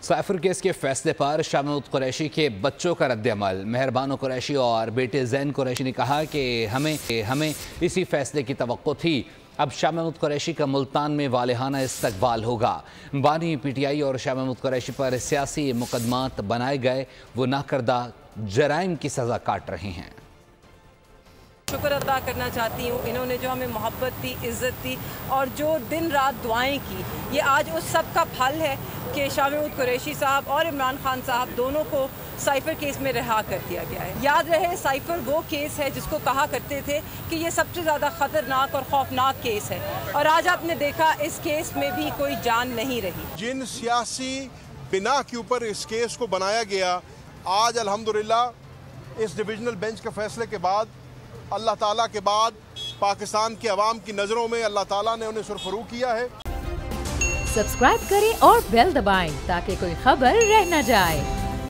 Cipher case के फैसले पर शाह महमूद कुरैशी के बच्चों का रद्द-ए-अमल। मेहरबानो कुरैशी और बेटे जैन कुरैशी ने कहा कि हमें इसी फैसले की तवक्को थी। अब शाह महमूद कुरैशी का मुल्तान में वालिहाना इस्तकबाल होगा। बानी PTI और शाह महमूद कुरैशी पर सियासी मुकदमात बनाए गए, वो नाकर्दा जराइम की सज़ा काट रहे हैं। शुक्र अदा करना चाहती हूँ, इन्होंने जो हमें मोहब्बत दी, इज़्ज़त दी और जो दिन रात दुआएं की, ये आज उस सब का फल है कि शाह महमूद कुरैशी साहब और इमरान खान साहब दोनों को साइफर केस में रिहा कर दिया गया है। याद रहे, साइफर वो केस है जिसको कहा करते थे कि ये सबसे ज़्यादा ख़तरनाक और खौफनाक केस है, और आज आपने देखा इस केस में भी कोई जान नहीं रही। जिन सियासी बिना के ऊपर इस केस को बनाया गया, आज अल्हम्दुलिल्लाह इस डिविजनल बेंच के फैसले के बाद अल्लाह ताला के बाद पाकिस्तान की आवाम की नज़रों में अल्लाह ताला ने उन्हें सुरफरू किया है। सब्सक्राइब करें और बेल दबाएं ताकि कोई खबर रह न जाए।